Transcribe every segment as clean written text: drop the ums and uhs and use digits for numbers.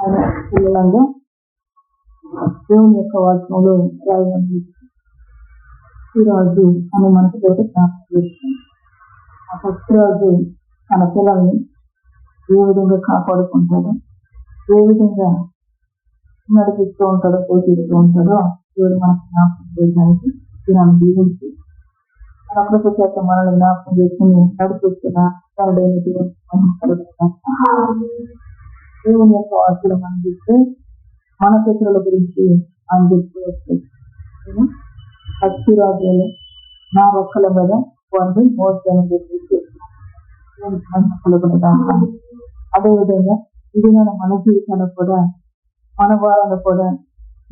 ఆయన పిల్లలంగా దేవుని యొక్క వాక్యంలో రాయబడి పక్షిరాజు అని మనకు దేవుడు జ్ఞాపకం చేస్తుంది. ఆ పక్షిరాజు తన పిల్లల్ని ఏ విధంగా కాపాడుకుంటాడో, ఏ విధంగా నడిపిస్తూ ఉంటాడో, పోషిస్తూ ఉంటాడో దేవుడు మనకు జ్ఞాపకం చేయడానికి దీనాన్ని దీవించి ప్రకృతి చేత మనల్ని జ్ఞాపకం చేసుకుని నడిపిస్తున్న తనడైన దేవుని యొక్క వాక్యం మనం చూస్తే మన శత్రువుల గురించి ఆయన చెప్తూ వస్తుంది. పక్షిరాజులు నా ఒక్కల మీద వారిని మోసాన్ని చెప్పేసి అదేవిధంగా ఇది మన జీవితంలో కూడా మన వారంలో కూడా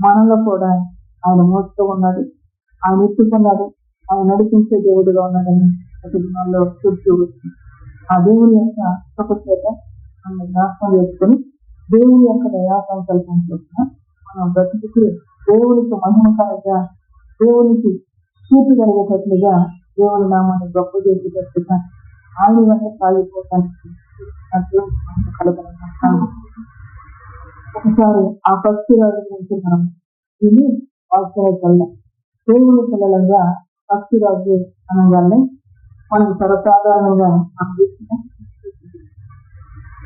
మనలో కూడా ఆయన మోస్తూ ఉన్నాడు, ఆయన ఎత్తుకున్నాడు, ఆయన నడిపించే దేవుడుగా ఉన్నాడని మనలో చూస్తూ వస్తుంది. ఆ దేవుని యొక్క కృప చేత మనం జ్ఞాపకం చేసుకుని దేవుని యొక్క దయా సంకల్పం చొప్పున మనం బ్రతుకుతూ దేవునికి మహిమకరంగా, దేవునికి చూపు కలిగేటట్లుగా దేవుని నామాన్ని గొప్ప చేసేటట్టుగా ఆయన వెంట సాగిపోతానికి కలగలుగుతాను. ఒకసారి ఆ పక్షిరాజు గురించి మనం విని వాక్యం దేవుని పిల్లలంగా పక్షిరాజు అనగానే మనం సర్వసాధారణంగా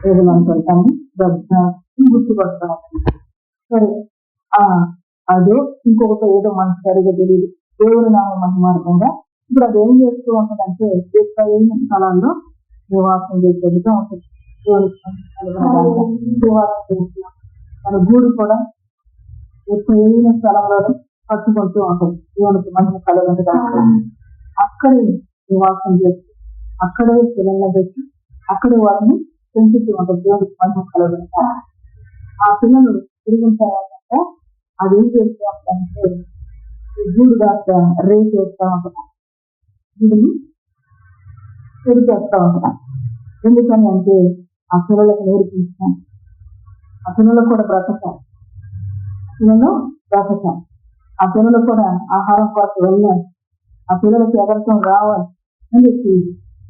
ఏదైనా అంటారు కానీ గుర్తుపడతాం. సరే అదో ఇంకొకటి ఏదో మనకు సరిగా తెలియదు, దేవుని నామ మహిమార్గంగా ఇప్పుడు అది ఏం చేస్తూ ఉంటుందంటే స్థలాల్లో నివాసం చేసేదిగా ఉంటుంది. మన గూడు కూడా ఎత్తైన స్థలంలో కట్టుకుంటూ ఉంటుంది. దేవునికి మహిమ కలగడానికి అక్కడే నివాసం చేస్తూ అక్కడే పిల్లలను పెట్టి అక్కడే వారిని పెంచుతూ ఉంటుంది. దేవునికి మహిమ కలగడానికి ఆ పిల్లలు తిరిగిన తర్వాత అది ఏం చేస్తూ ఉంటారంటే గూడు కాస్త రేపు చేస్తూ ఉంటాం, గూడుని చెడు చేస్తూ ఉంటాం. ఎందుకని అంటే ఆ పిల్లలకు నేర్పించాం, ఆ పిల్లలు కూడా బ్రతకాలి, పిల్లలు బ్రతకాలి, ఆ పిల్లలు కూడా ఆహారం కొరకు వెళ్ళాలి, ఆ పిల్లలకి ఎగరటం రావాలి అని చెప్పి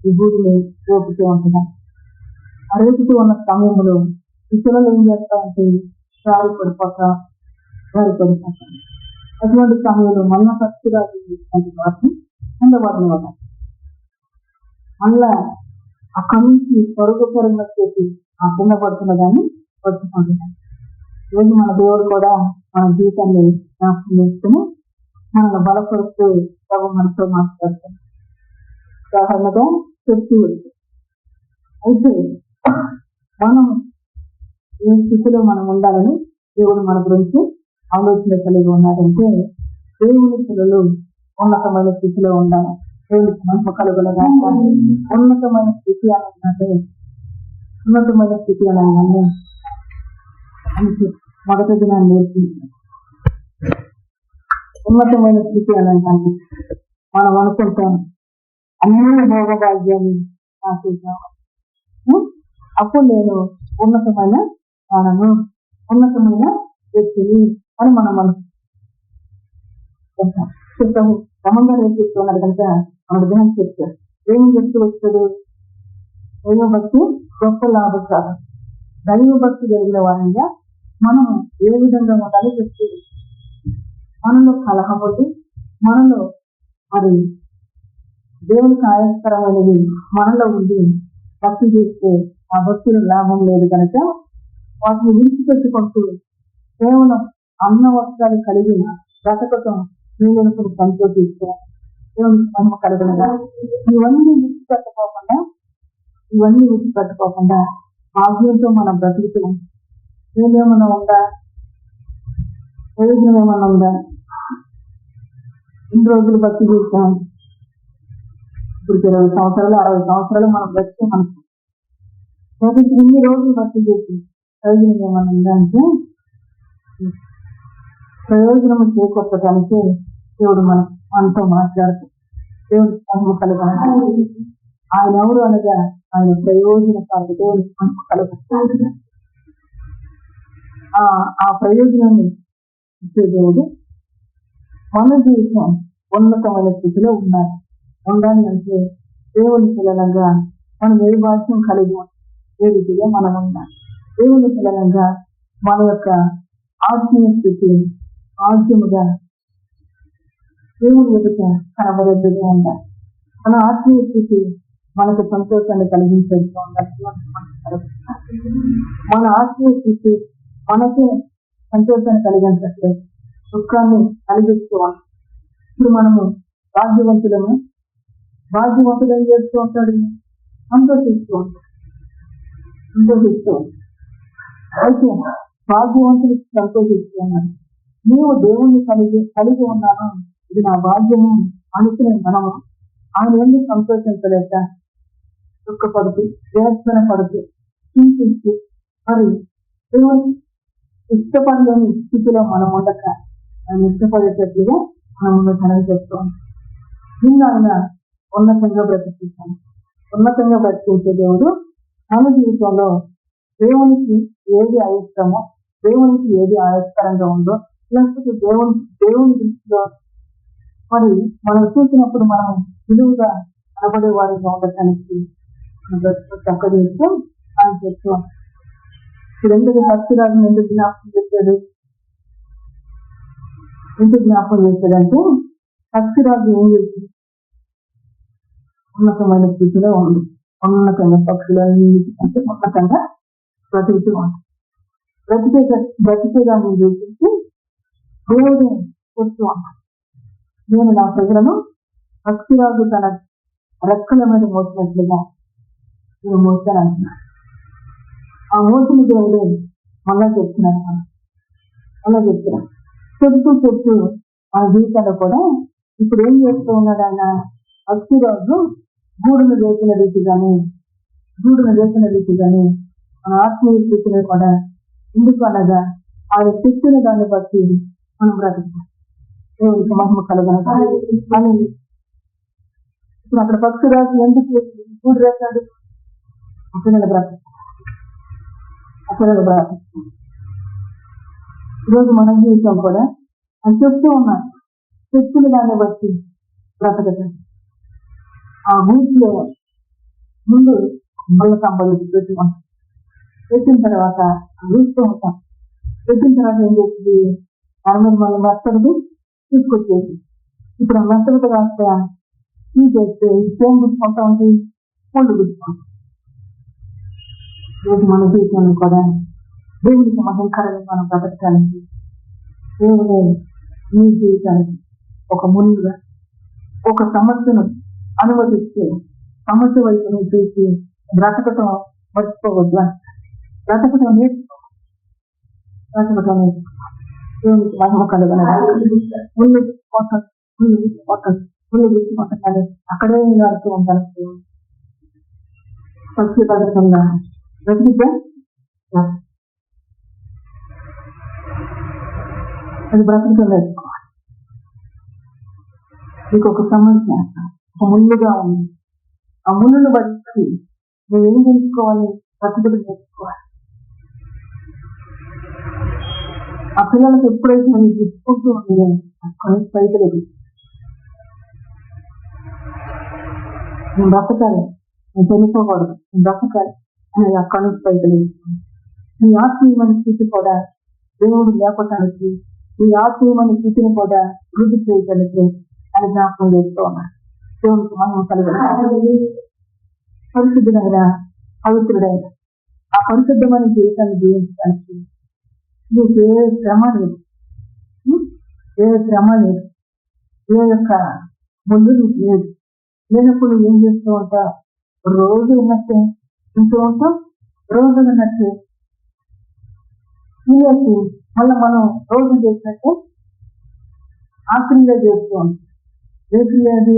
ఈ గూడిని రేపుతూ ఉంటున్నాం. ఆ రేపుతూ ఉన్న సమయంలో ఈ పిల్లలు ఏం చేస్తా ఉంటే గారి పడిపోతాం. అటువంటి సమయంలో మళ్ళా పక్షిరాజు వాటిని ఉండబడిన వాడు మళ్ళా అక్కడి నుంచి పరుగు వచ్చేసి ఆ కింద పడుతున్న దాన్ని పట్టుకుంటున్నాం. రోజు మన దేవుడు కూడా మన జీవితాన్ని జ్ఞాపకం చేసుకుని మనల్ని బలపరుస్తూ ప్రభు మనతో మాట్లాడుతాం. ఉదాహరణగా చెప్తూ అయితే మనం ఏ స్థితిలో మనం ఉండాలని దేవుడు మన గురించి ఆలోచన కలిగి ఉన్నాడంటే దేవుని పిల్లలు ఉన్నతమైన స్థితిలో ఉండాలి. దేవునికి మహిమ కలుగులగా ఉన్నతమైన స్థితి అంటే ఉన్నతమైన స్థితి అనగానే మొదటి దినాన్ని నేర్పించాలి. ఉన్నతమైన స్థితి అనగానే మనం అనుకుంటాం అన్ని భోగభాగ్యాన్ని ఆశించాం, అప్పుడు నేను ఉన్నతమైన స్థానము ఉన్నతమైన వ్యక్తిని అని మనం చెప్తాము. క్రమంగా నేర్పిస్తున్నారు కనుక మన దినం చెప్తారు. ఏమి చెప్తూ వస్తాడు? దైవభక్తి గొప్ప లాభసాధం. దైవభక్తి జరిగిన వారంగా మనం ఏ విధంగా ఉండాలో చెప్తుంది. మనలో కలహపడి మనలో మరి దేవునికి ఆయస్కరమైనది మనలో ఉండి భక్తి చేస్తే ఆ భక్తులు లాభం లేదు కనుక వాటిని విడిచిపెట్టుకుంటూ కేవలం అన్న వస్త్రాలు కలిగి బ్రతకటం వీళ్ళను సంతోషిస్తూ దేవునికి మహిమ కలగలుగా ఇవన్నీ విడిచిపెట్టుకోకుండా భాగ్యంతో మనం బ్రతుకుతాం. ఏమేమన్నా ఉందా? ప్రయోజనం ఏమన్నా ఉందా? ఇన్ని రోజులు భక్తి చేస్తాం, ఇప్పుడు 20 సంవత్సరాలు 60 సంవత్సరాలు మనం బ్రతికే మనకు కాబట్టి ఇన్ని రోజులు భక్తి చేసి ప్రయోజనం ఏమన్నా ఉందా అంటే ప్రయోజనం చేకూర్చడానికి దేవుడు మనతో మాట్లాడుతూ దేవుడికి మహిమ కలగాలి. ఆయన ఎవరు అనగా ఆయన ప్రయోజనకారుడు. దేవుడికి మహిమ కలగాలి. ఆ ప్రయోజనాన్ని ఇచ్చే దేవుడు మన జీవితం ఉన్నతమైన స్థితిలో ఉండాలి అంటే దేవుని పిల్లలంగా మనం ఏ భాష్యం కలిగి ఏ రీతిగా మనం ఉండాలి. దేవుని పిల్లలంగా మన యొక్క ఆత్మీయ స్థితి ఆద్యముగా దేవుని ఎదుట కనబడేదిగా ఉండాలి. మన ఆత్మీయ స్థితి మనకు సంతోషాన్ని కలిగించేదిగా ఉండాలి. మన ఆత్మీయ స్థితి మనకే సంతోషాన్ని కలిగించట్లేదు, దుఃఖాన్ని కలిగిస్తూ ఇప్పుడు మనము భాగ్యవంతులము. భాగ్యవంతులు ఏం చేస్తూ ఉంటాడు? సంతోషిస్తూ ఉంటాడు. అయితే భాగ్యవంతులు సంతోషిస్తూ ఉన్నాడు. నీవు దేవుణ్ణి కలిగి ఉన్నాను, ఇది నా భాగ్యము అనుకునే మనము ఆయన ఎందుకు సంతోషించలేక దుఃఖపడుతూ వేదన పడుతూ చింతిస్తూ మరి దేవుని ఇష్టపడలేని స్థితిలో మనం ఉండక ఆయన ఇష్టపడేటట్లుగా మనం ధనం చేస్తూ ఉంటాం. నిన్న ఆయన ఉన్నతంగా బ్రతికించాను. ఉన్నతంగా బ్రతికించే దేవుడు మన జీవితంలో దేవునికి ఏది అయిష్టమో, దేవునికి ఏది ఆయస్కరంగా ఉందో, లేకపోతే దేవుని దృష్టిలో మరి మనం చూసినప్పుడు మనం విలువగా కనబడే వారిగా ఉండటానికి చక్కదిస్తూ ఆయన చెప్తాం. ఇప్పుడు ఎందుకు భక్తురాజు ఎందుకు జ్ఞాపకం చేశాడంటే భక్తురాజు ఏం చేసింది? ఉన్నతమైన స్థితిలో ఉంది. ఉన్నతంగా పక్షులన్నీ అంటే ఉన్నతంగా బ్రతుకుతూ ఉంది. బ్రతికేదాన్ని చూపించి దేవుడు చెప్తూ ఉన్నాడు, నేను నా ప్రజలను భక్తిరాజు తన రెక్కల మీద మోసినట్లుగా నేను మోసాను అంటున్నాడు. ఆ మోసిన దేవుడు మళ్ళా చెప్తున్నాను. చెప్తూ మన జీవితంలో కూడా ఇప్పుడు ఏం చేస్తూ ఉన్నాడు? ఆయన భక్తిరాజు గూడును వేసిన రీతిగాని మన ఆత్మీయ స్థితిని కూడా ఎందుకు అనగా ఆయన శక్తిని దాన్ని బట్టి మనం బ్రతుకుతాం. దేవునికి మహిమ కలుగును. ఇప్పుడు అక్కడ భక్తురాజు ఎందుకు గూడు వేశాడు? పిల్లలు బ్రతుకుతాం. ఈరోజు మన జీవితం కూడా అని చెప్తూ ఉన్నాను, శక్తిని దాన్ని బట్టి బ్రతకటం. ఆ వీటిలో ముందు మళ్ళ సంబంధించి పెట్టి ఉంటాం. పెట్టిన తర్వాత వీస్తూ ఉంటాం. పెట్టిన తర్వాత ఏం చేస్తుంది? మన మీద మళ్ళీ మెత్తడిది తీసుకొచ్చేసి ఇప్పుడు ఆ మెత్తడితో కాస్త తీసేస్తే ఏం గుర్తుకుంటా ఉంది? పూలు గుర్తుకుంటాం. రోజు మన జీవితంలో కూడా దేవునికి మహిమకరంగా మనం బ్రతకడానికి దేవుడే మీ జీవితానికి ఒక ముందుగా ఒక సమస్యను అనుమతిస్తే సమస్య వైపు నువ్వు చూసి బ్రతకటం మర్చిపోవద్దు అని బ్రతకటం నేర్చుకో. దేవునికి మహిమ కలుగునగాక. ముందు గుర్తుకుంటాను అక్కడే నడుతూ ఉంటాను. ప్రత్యేకంగా బ్రతికితే అది బ్రతకటం నేర్చుకోవాలి. నీకు ఒక సమస్య ఒక ముళ్ళుగా ఉంది. ఆ ముళ్ళును బట్టి నువ్వేం తెలుసుకోవాలి? బ్రతకటం నేర్చుకోవాలి. ఆ పిల్లలకు ఎప్పుడైతే నేను చెప్పుకుంటూ ఉంది కొన్ని పైసలేదు, నేను బ్రతకాలి, నేను చనిపోకూడదు, నేను బ్రతకాలి అనేది అక్కడి నుంచి పైసలేదు. నీ ఆత్మీయమైన స్థితి కూడా దేవుడు లేపటానికి, ఈ ఆత్మీయమైన స్థితిని కూడా వృద్ధి చేయడానికి అని జ్ఞాపకం చేస్తూ ఉన్నాడు. దేవునికి మహిమ కలుగును. పరిశుద్ధుడైన పవిత్రుడైన ఆ పరిశుద్ధమైన జీవితాన్ని జీవించడానికి నీకు ఏ శ్రమ లేదు, ఏ యొక్క ముందు నీకు లేదు. లేనప్పుడు ఏం చేస్తూ ఉంటా? రోజు ఉన్నట్టే ఉంటూ ఉంటాం. రోజు ఉన్నట్టే తినేసి మళ్ళీ మనం రోజు చేసినట్టే ఆక్రియ చేస్తూ ఉంటాం. ఏ క్రియ అది?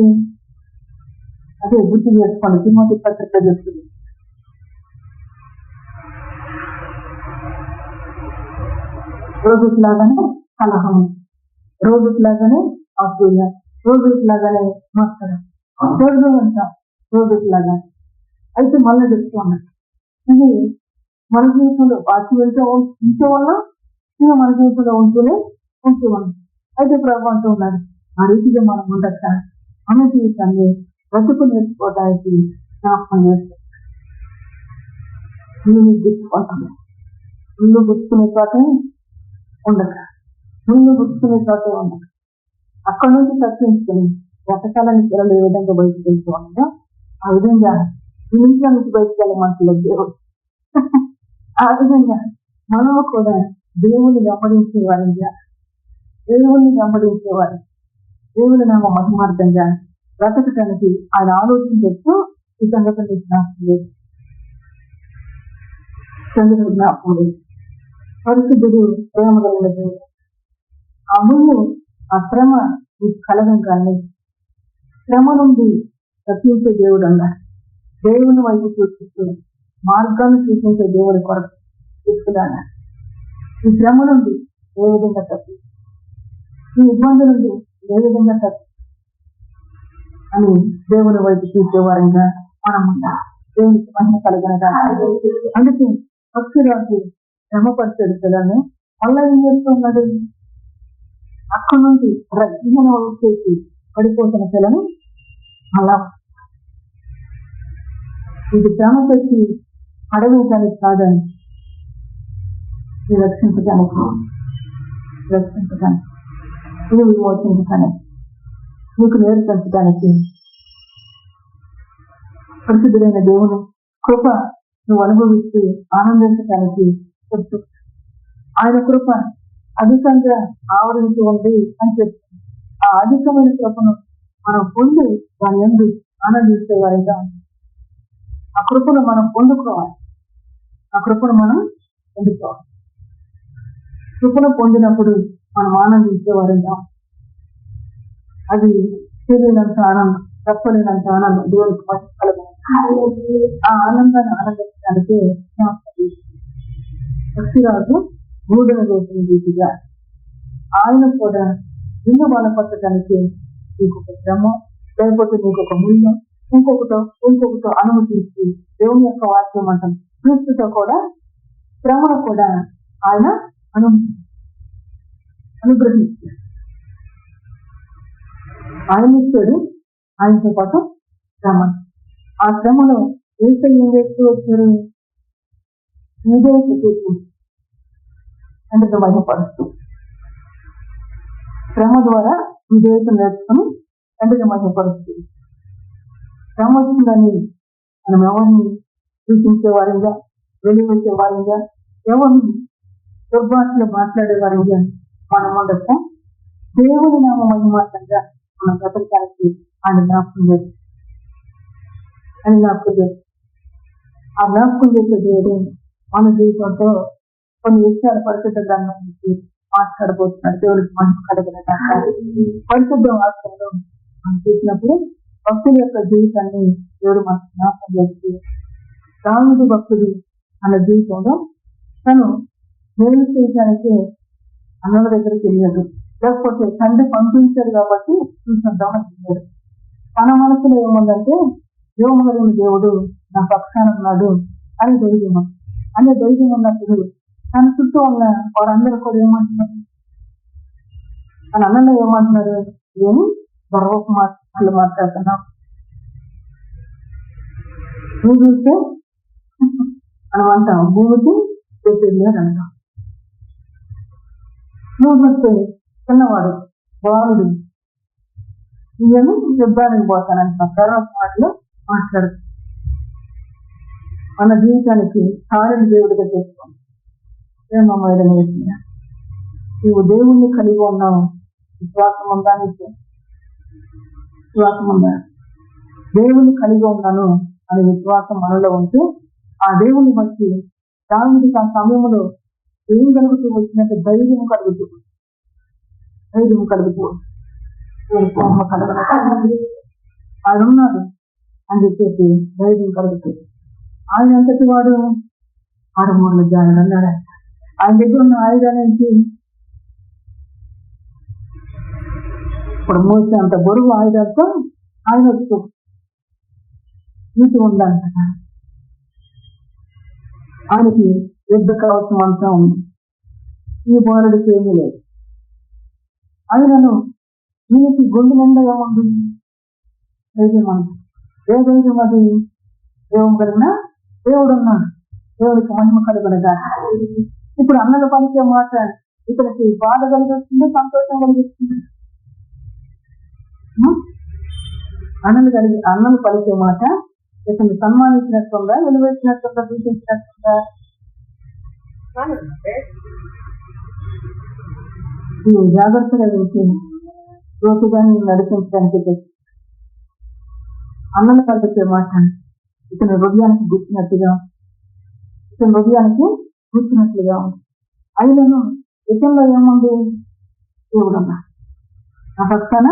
అదే గుర్తు చేసుకోండి. తిమోతి పత్రిక చెప్తుంది, రోజులాగానే కలహం, రోజులాగానే అసూయ, రోజులాగానే మత్సరం, రోజులాగా అయితే మళ్ళీ చెప్తూ ఉన్నాడు. ఇది మన జీవితంలో వాటి ఉంటూ ఉన్నా ఇది మన జీవితంలో ఉంటూ ఉన్నాం. అయితే ప్రభు అంటూ ఉన్నాడు, ఆ రీతిగా మనం ఉండక మన జీవితాన్ని బ్రతుకు నేర్చుకోవడానికి జ్ఞాపకం చేస్తాం. గుర్తుకుంటున్నాం ముళ్ళు గుచ్చుకునే చోటే ఉండక, ముళ్ళు గుచ్చుకునే చోటే ఉండక అక్కడి నుంచి తప్పించుకుని రకరకాలని పిల్లలు ఏ విధంగా బయటకు వెళ్తూ ఉండగా ఆ విధంగా ఇంట్లో నుంచి బయటకు వెళ్ళమంటున్న దేవుడు. ఆ విధంగా మనము కూడా దేవుని వెంబడించేవారంగా, దేవుని వెంబడించేవారు దేవుని నామ మహిమార్థంగా బ్రతకటానికి ఆయన ఆలోచన చేస్తూ ఈ సంగతి జ్ఞాపకం లేదు. పరిశుద్ధుడు ప్రేమ కలిగిన దేవుడు. ఆ ముందు ఆ శ్రమ మీకు కలగంగానే శ్రమ నుండి రక్షించే దేవుడు అన్నారు. దేవుని వైపు చూపిస్తూ మార్గాన్ని చూపించే దేవుడి కొరకు తీసుకున్నాడు. ఈ శ్రమ నుండి ఏ విధంగా తప్పి, ఈ ఇబ్బంది నుండి ఏ విధంగా తప్పి అని దేవుని వైపు చూసేవారంగా మనం ఉండాలి. దేవునికి మహిమ కలగనగా. అందుకే భక్తురాజు శ్రమపరిచాడు పిల్లల్ని. మళ్ళా ఏం చేస్తున్నాడు? అక్కడి నుంచి రక్షణ వచ్చేసి పడిపోతున్న పిల్లని అలా ఇది శ్రమ పెట్టి అడవించడానికి కాదని, రక్షించడానికి ఇది విమోచించడానికి, నీకు నేర్పించడానికి పరిశుద్ధుడైన దేవుని కృప నువ్వు అనుభవిస్తూ ఆనందించడానికి చెప్తూ ఆయన కృప అధికంగా ఆవరించి ఉంది అని చెప్తుంది. ఆ అధికమైన కృపను మనం పొంది దాని ఎందు ఆనందించేవారిగా ఆ కృపను మనం పొందుకోవాలి. ఆ కృపను మనం పొందుకోవాలి. కృపను పొందినప్పుడు మనం ఆనందించేవారిగా, అది తెలియనంత ఆనందం, చెప్పలేనంత ఆనందం దేవునికి మహిమ. ఆ ఆనందాన్ని ఆనందించడానికి భక్తిరాజు మూడవ రోజున రీతిగా ఆయన కూడా నిన్ను బలపరచడానికి నీకు ఒక శ్రమ, లేకపోతే నీకు ఒక ముళ్ళు, ఇంకొకటో అనుమతించి దేవుని యొక్క వాక్యం అంటాం క్రీస్తుతో కూడా శ్రమను కూడా ఆయన అనుగ్రహించాడు. ఆయన ఇచ్చాడు, ఆయనతో పాటు శ్రమ. ఆ శ్రమలో ఏం చేస్తూ వచ్చారు? ఇదే అంటే మహిమపరుస్తూ శ్రమ ద్వారా విధేయత నేర్చుకుని తండ్రిని మహిమపరుస్తూ, శ్రమ వచ్చిందని మనం ఎవరిని సూచించే వారిగా, వెలివేసే వారిగా, ఎవరిని దుర్భాషలో మాట్లాడే వారిగా మనం ఉండొచ్చా? దేవుని నామ మహిమార్థంగా మనం బ్రతకడానికి ఆయన జ్ఞాపకం చేస్తాం. అని జ్ఞాపకం చేస్తాం. ఆ జ్ఞాపకం చేసే దేవుడు మన జీవితంతో కొన్ని విషయాలు పరిశుద్ధ గ్రంథం నుంచి మాట్లాడబోతున్నాడు. దేవుడికి మహిమ కలగనగా పరిశుద్ధ వాక్యంలో మనం చూసినప్పుడు భక్తుల యొక్క జీవితాన్ని దేవుడు మనకు జ్ఞాపకం చేస్తూ, దావీదు భక్తుడు అన్న జీవితంలో తను మేలు చేయడానికి అన్నల దగ్గర తెలియదు, లేకపోతే తండ్రి పంపించాడు కాబట్టి చూసిద్దామని తెలియదు. తన మనసులో ఏముందంటే యోగలిగిన దేవుడు నా పక్షాన ఉన్నాడు అని ధైర్యం. అనే ధైర్యం ఉన్నప్పుడు తన చుట్టూ ఉన్న వారందరూ కూడా ఏమంటున్నారు? తన అన్నలో ఏమంటున్నారు? ఏమి గర్వపు మాటలు మాట్లాడుతున్నావు, నువ్వు చూస్తే మనం అంటాం భూమికి చెప్పేది అంటాం, నువ్వు చూస్తే చిన్నవాడు బాలుడు ఇవన్నీ యుద్ధానికి పోతానంటున్నా గర్వపు మాటలు మాట్లాడు. మన జీవితానికి సారిని దేవుడిగా చేసుకోండి. ఏమమ్మాయిన నువ్వు దేవుణ్ణి కలిగి ఉన్నావు, విశ్వాసం ఉందా? నీకు విశ్వాసం ఉందా? దేవుణ్ణి కలిగి ఉన్నాను అనే విశ్వాసం మనలో ఉంటే ఆ దేవుని బట్టి దానికి ఆ సమయంలో ఏం కలుగుతూ వచ్చినట్టు ధైర్యం కలుగుతూ ఆయన ఉన్నాడు అని చెప్పేసి ధైర్యం కలుగుతుంది. ఆయన అంతటి వాడు ఆడమూడల జాయిన్ అన్నాడు. ఆయన దగ్గర ఉన్న ఆయుధాల నుంచి ఇప్పుడు మోసే అంత బరువు ఆయుధాలతో ఆయన వచ్చు నీటి ఉందంట. ఆయనకి యుద్ధ కవచం అంతా ఉంది, ఈ బాలుడికి ఏమీ లేదు. ఆయనను ఈయనకి గుండె నిండా ఏముంది? ధైర్యం అంట. ఏ ధైర్యం అది? దేవుడు కలిగిన దేవుడు ఉన్నాడు. దేవుడికి మహిమ కలుగునగా. ఇప్పుడు అన్నలు పలికే మాట ఇతనికి బాధ కలిగిస్తుంది, సంతోషం కలిగిస్తుంది. అన్నలు పలికే మాట ఇతను సన్మానించినట్టుందా, వెలువేసినట్టుందా, దూషించినట్టుందా? జాగ్రత్తగా వెళ్తే రోజుగా నడిపించడానికి అన్నలు పలికే మాట ఇతని హృదయానికి గుర్తినట్లుగా ఉంది. అయినను ఇతనిలో ఏముంది? దేవుడన్నా, నా పక్కన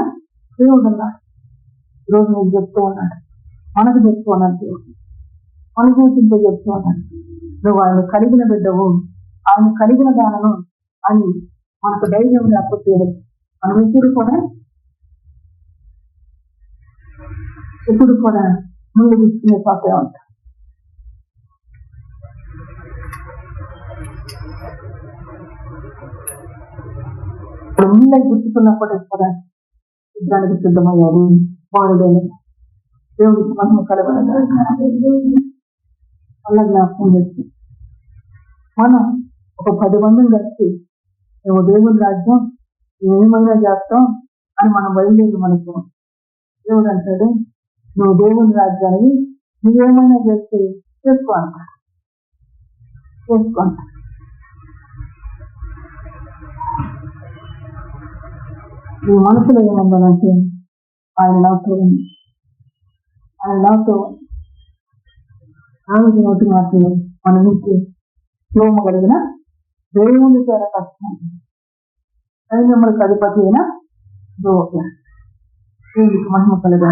దేవుడన్నా. ఈరోజు నీకు చెప్తూ ఉన్నాడు, మనకు చెప్తూ ఉన్నాడు, దేవుడు మన జీవితంతో చెప్తూ ఉన్నాడు, నువ్వు ఆయన కలిగిన బిడ్డవు, ఆయన కలిగిన దానను అని మనకు ధైర్యం లేకపోతే మనం ఎప్పుడు కూడా ముందు తీసుకునే పాటే ఉంటాం. ఇప్పుడు ముందే గుర్తుకున్నప్పటికీ కూడా యుద్ధానికి సిద్ధమయ్యాడు బాలుడైన దేవుడికి మహిమ కలగడం వల్ల జ్ఞాపకం చేసి మనం ఒక 10 మందిని కలిసి నువ్వు దేవుని రాజ్యం ఏమైనా చేస్తాం అని మనం బయలుదేరి మనకు దేవుడు అంటాడు, నువ్వు దేవుని రాజ్యాన్ని నువ్వేమైనా చేస్తే చేసుకో అంటాడు. నీ మనసులో ఏమందాలంటే ఆయన నాతో ఆమె నోటి మాటలు మన నుంచి ప్రేమ కలిగిన దేవుని పేర కష్టం సైన్యములకు అధిపతి అయిన దేవుడికి మహిమ కలిగిన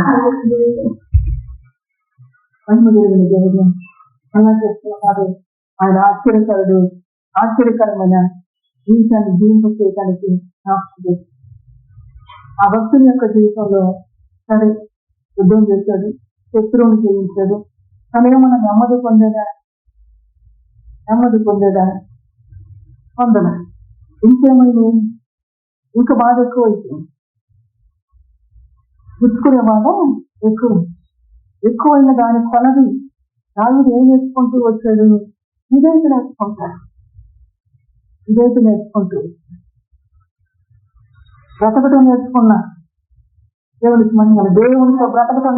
దేవుడు అలా చెప్తున్నారు. ఆయన ఆశ్చర్యకరమైన జీవితాన్ని జీవింప చేయడానికి ఆ భక్తుని యొక్క జీవితంలో సరే యుద్ధం చేశాడు, శత్రువుని జయించాడు, తనేమన్నా నెమ్మది పొందేదా పొందల. ఇంకేమైంది? ఇంకా బాధ ఎక్కువ అయిపోయింది, గుచ్చుకునే బాధ ఎక్కువైన దాని కొలది దావీదు ఏం నేర్చుకుంటూ వచ్చాడు? ఇదైతే నేర్చుకుంటూ బ్రతకటం నేర్చుకున్నా. దేవునికి మహిమ, దేవునితో బ్రతకటం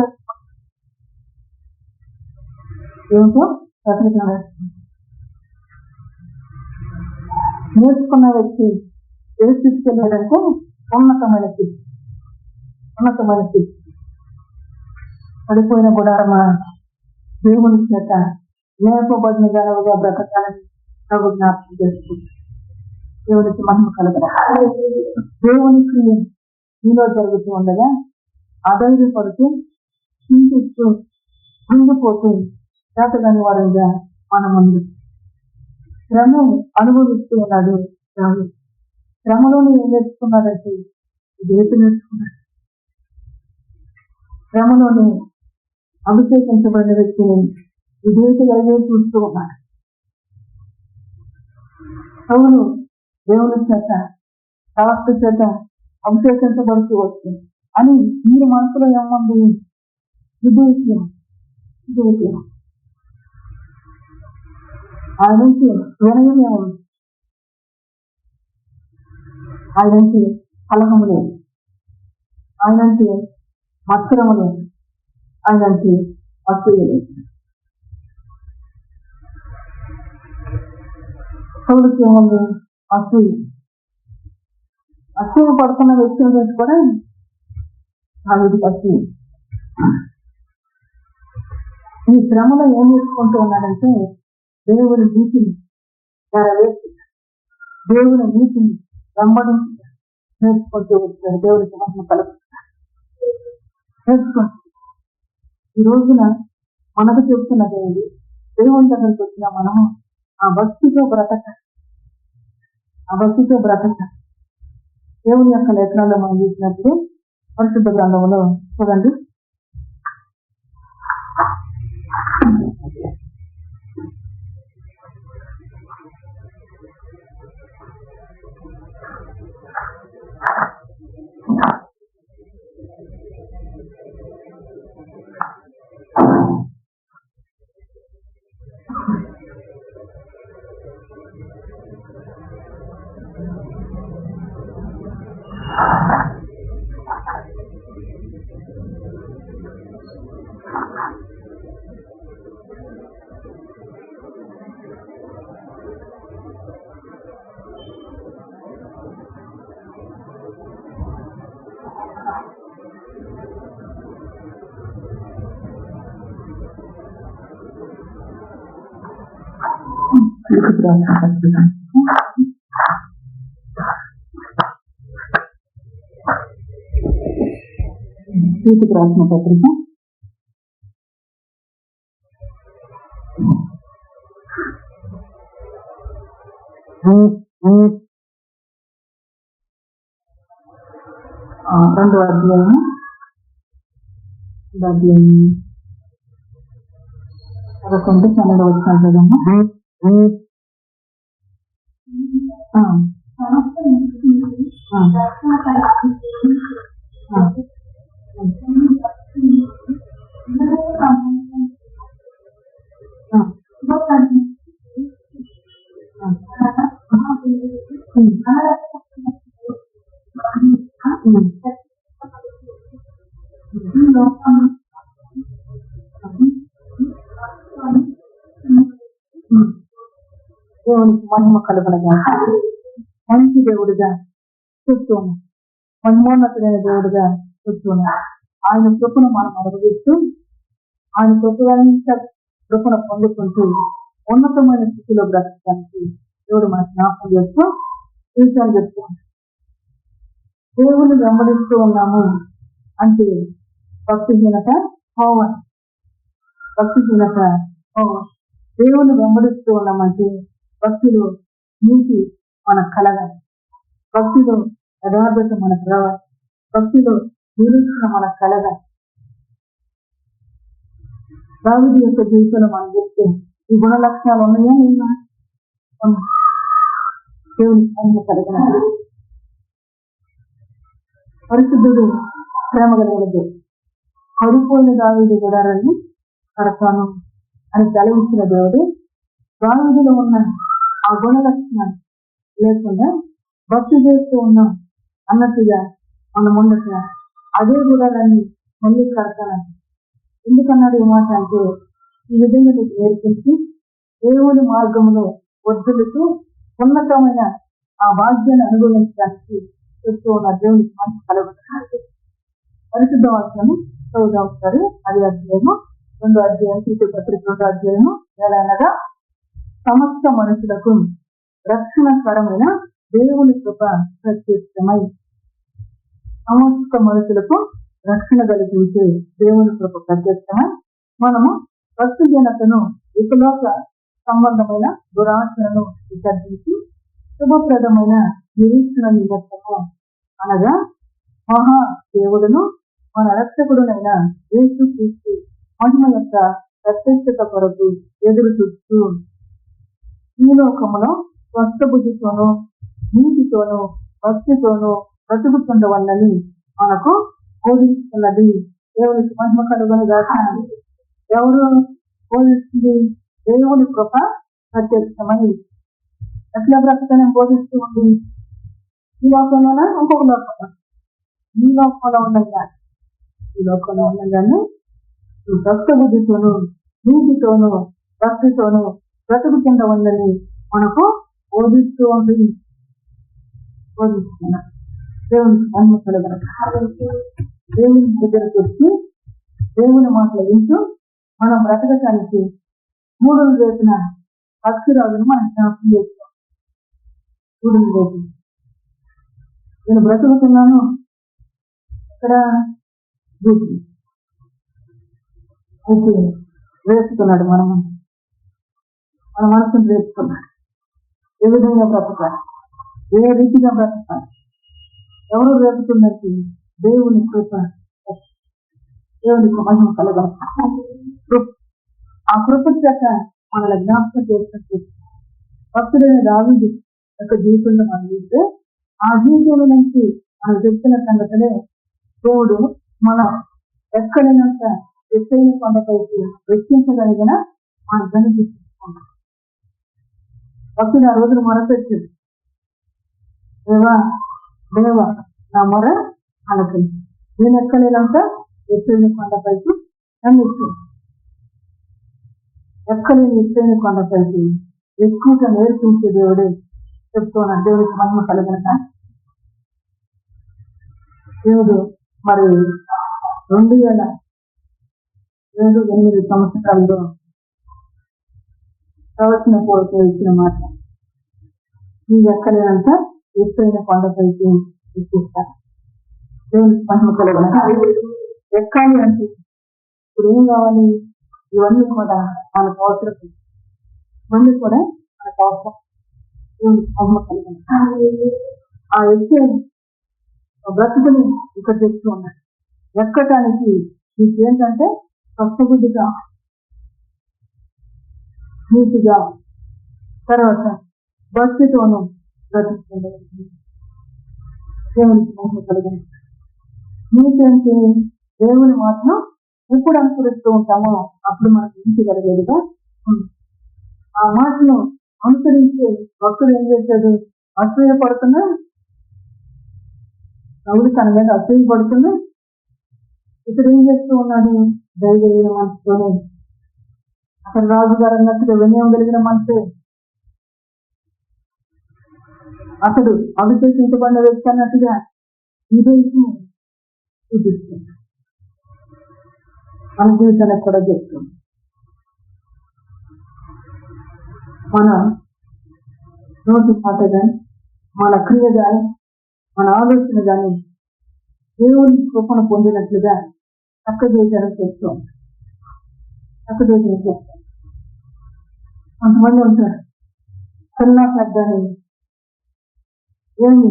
నేర్చుకున్న వ్యక్తి ఏ స్థితికి వెళ్ళాడంటే ఉన్నతమైన స్థితి. పడిపోయిన గుడారమా, దేవుని చేత లేపబడిన గనవుగా బ్రతకాలని ప్రభు జ్ఞాపకం చేసుకుంది. దేవునికి మహిమ కలగడం. దేవుని క్రియ నీలో జరుగుతూ ఉండగా అధైర్యపడుతూ చింతిస్తూ కృంగిపోతూ చేతగాని వారంగా మన ముందు శ్రమ అనుభవిస్తూ ఉన్నాడు. శ్రమలోనే ఏం నేర్చుకున్నాడంటే ఇదేటి నేర్చుకున్నాడు. శ్రమలోనే అభిషేకించబడిన వ్యక్తిని విధేయత కలిగే చూస్తూ ఉన్నాడు. సౌలు దేవుని చేత ప్రవక్త చేత అభిషేకించబడుతూ వస్తుంది అని మీరు మనసులో ఏమంది? విధేయత. ఆయన నుంచి వినయం ఏముంది? ఆయన నుంచి కలహము లేదు, ఆయన నుంచి మత్సరము లేదు, ఆయన నుంచి అసూయ లేదు. సౌలుకి ఏముంది? అసూయ పడుతున్న వ్యక్తుల నుంచి కూడా దావీదుకి అసూయ. ఈ శ్రమలో ఏం నేర్చుకుంటూ ఉన్నాడంటే దేవుని నీతిని నెరవేర్చి దేవుని నీతిని వెంబడించి నేర్చుకుంటూ వచ్చాడు. దేవునికి మహిమ కలుగుతున్నాడు. నేర్చుకుంటూ ఈ రోజున మనకు చెప్తున్నది ఏంటి? దేవుని దగ్గరికి వచ్చిన మనము ఆ భక్తితో బ్రతక దేవుని యొక్క లేఖనాల్లో మనం చూసినప్పుడు పరిశుద్ధ గ్రంథంలో చూడండి, తీతుకు రాసిన పత్రిక 2వ అధ్యాయము 11-12 వచ్చిన చదవమ్మా. దేవునికి మహిమ కలుగునగా. మంచి దేవుడుగా చూస్తున్నాం, మహిమోన్నతుడైన దేవుడుగా చూస్తున్నాం. ఆయన కృపను మనం అనుభవిస్తూ ఆయన కృపను పొందుకుంటూ ఉన్నతమైన స్థితిలో బ్రతకడానికి దేవుడు మనకు జ్ఞాపకం చేస్తూ విషయాలు చెప్తున్నాం. దేవుని వెంబడిస్తూ ఉన్నాము అంటే భక్తిహీనత పోవాలి. భక్తిహీనత పోవాలి. దేవుని వెంబడిస్తూ ఉన్నామంటే భక్తిలో నీతి మనకు కలగాలి, భక్తిలో యథార్థత మనకు రావాలి, భక్తిలో నిరీక్షణ మనకు కలగాలి. దావీదు యొక్క జీవితంలో మనం చెప్తే ఈ గుణ లక్షణాలు ఉన్నాయా లేదా? దేవుని మహిమ కలగాలి. పరిశుద్ధుడు, ప్రేమ కలిగినది, పడిపోయిన దావీదు గుడారాన్ని కడతాను అని సెలవిచ్చిన దేవుడు దావీదులో ఉన్న ఆ గుణ లక్షణాలు లేకుండా భక్తి చేస్తూ ఉన్నాం అన్నట్టుగా మనం ఉండగా అదే గుడారాన్ని మళ్ళీ కడతానని ఎందుకన్నాడు ఈ మాట అంటే, ఈ విధంగా నీకు నేర్పించి దేవుని మార్గంలో వర్ధులతో ఉన్నతమైన ఆ భాగ్యాన్ని అనుభవించడానికి చెప్తూ ఉన్న దేవునికి మంచి కలుగుతున్నారు. పరిశుద్ధ వాక్యాన్ని చదువుతా వస్తారు. అది అధ్యాయము 2వ అధ్యాయం, తీతు పత్రిక 2వ అధ్యాయము. ఎలాగనగా సమస్త మనుషులకు రక్షణకరమైన దేవుని కృప ప్రత్యక్షమై, సమస్త మనుషులకు రక్షణ కలిగించే దేవుని కృప ప్రత్యక్షమై మనము భక్తిహీనతను, ఇకలోక సంబంధమైన దురాశలను విసర్జించి శుభప్రదమైన నిరీక్షణ నిమిత్తము అనగా మహా దేవుడును మన రక్షకుడునైన యేసుక్రీస్తు మహిమ యొక్క ప్రత్యక్షత కొరకు ఎదురు చూస్తూ ఈ లోకములో స్వస్థ బుద్ధితోనూ నీతితోనూ భక్తితోనూ బ్రతుకుతుండవల్లని మనకు బోధిస్తున్నది. దేవునికి మహిమ కలుగునుగా. ఎవరు బోధిస్తుంది? దేవుని కృప ప్రత్యక్షమై. ఎట్లా బ్రతకని బోధిస్తూ ఉంది? ఈ లోకంలోనే ఇంకొక లోకంలో, ఈ లోకంలో ఉండగా ఈ లోకంలో ఉండగానే భక్త బుద్ధితోనూ నీతితోనూ భక్తితోనూ బ్రతుకుతుండ ఉందని మనకు బోధిస్తూ ఉంది. బోధిస్తున్నా దేవునికి మహిమ కలుగునుగా. దేవుని దగ్గరకు వచ్చి దేవుని మాటలు వింటూ మనం బ్రతకటానికి 3 రేపున భక్తిరాజును మనం జ్ఞాపకం చేస్తాం. 3 రేపు నేను బ్రతుకుతున్నాను ఇక్కడ రేపుతున్నాడు, మన మనసును రేపుతున్నాడు. ఏ విధంగా బ్రతకాలి, ఏ రీతిగా బ్రతకాలి, ఎవరు రేపుతున్నట్టు? దేవుని కృప, దేవునికి మహిమ కలుగును. ఆ కృప చేత మనల్ని జ్ఞాపకం చేసినట్టు భక్తుడైన దావీదు యొక్క జీవితంలో మనం చూస్తే ఆ జీవితంలో నుంచి మనం చెప్తున్న సంగతులే దేవుడు మనం ఎక్కడైనంత ఎత్తైన కొండపైకి వెచ్చించగలిగిన మన ధనం తీసుకుంటాం. భక్తుడు ఆ రోజులు మొరపెట్టాడు, దేవా నా మొర అనకండి, నేను ఎక్కలేనంత ఎత్తైన కొండపైకి నన్ను ఎక్కలేని ఎత్తైన కొండపైకి ఎక్కువగా నేర్పించే దేవుడే చెప్తున్నా. దేవుడికి మహిమ కలుగునుగా. దేవుడు మరి 2007-8 సంవత్సరాల్లో ప్రవచన పోటీ ఇచ్చిన మాట, నీవు ఎక్కలేనంత ఎత్తైన కొండపైకి ఎక్కిస్తాను. దేవునికి మహిమ కలుగును. ఎక్కాలి అంటే ఇప్పుడు ఏం కావాలి? ఇవన్నీ కూడా మనకు అవసరం, ఇవన్నీ కూడా మనకు అవసరం. దేవునికి మహిమ కలుగును. ఆ ఎక్కే బ్రతుకుని ఇక్కడ తెస్తూ ఉన్నాడు. ఎక్కటానికి మీకు ఏంటంటే స్వస్థబుద్ధిగా, నీతిగా, తర్వాత భక్తితోనూ బ్రతుకుతుంది. దేవునికి మహిమ కలుగును. నీతి అంటే దేవుని మాత్రం ఎప్పుడు అనుసరిస్తూ ఉంటామో అప్పుడు మనకు ఇంచగలిగేదిగా ఉంది. ఆ మాటను అనుసరించే భక్తుడు ఏం చేశాడు? అసూయపడుతున్నా, సౌలు తన మీద అసూయపడుతున్నా ఇక్కడ ఏం చేస్తూ ఉన్నాడు? దయగలిగిన మనసుతోనే, అక్కడ రాజుగారు అన్నట్టుగా వినయం కలిగిన మనసే, అతడు అభిషేకించబడిన వ్యక్తి అన్నట్టుగా ఇదే చూపిస్తుంది. మన జీవితానికి కూడా చెప్తుంది. మన నోటి మాట కానీ, మన క్రియ కానీ, మన ఆలోచన కానీ దేవుని కృపను పొందినట్లుగా చక్కజేయడం చేస్తాం. చక్కజేయడం చేస్తాం. కొంతమంది ఉంటారు, చిన్న పెద్దని ఏమి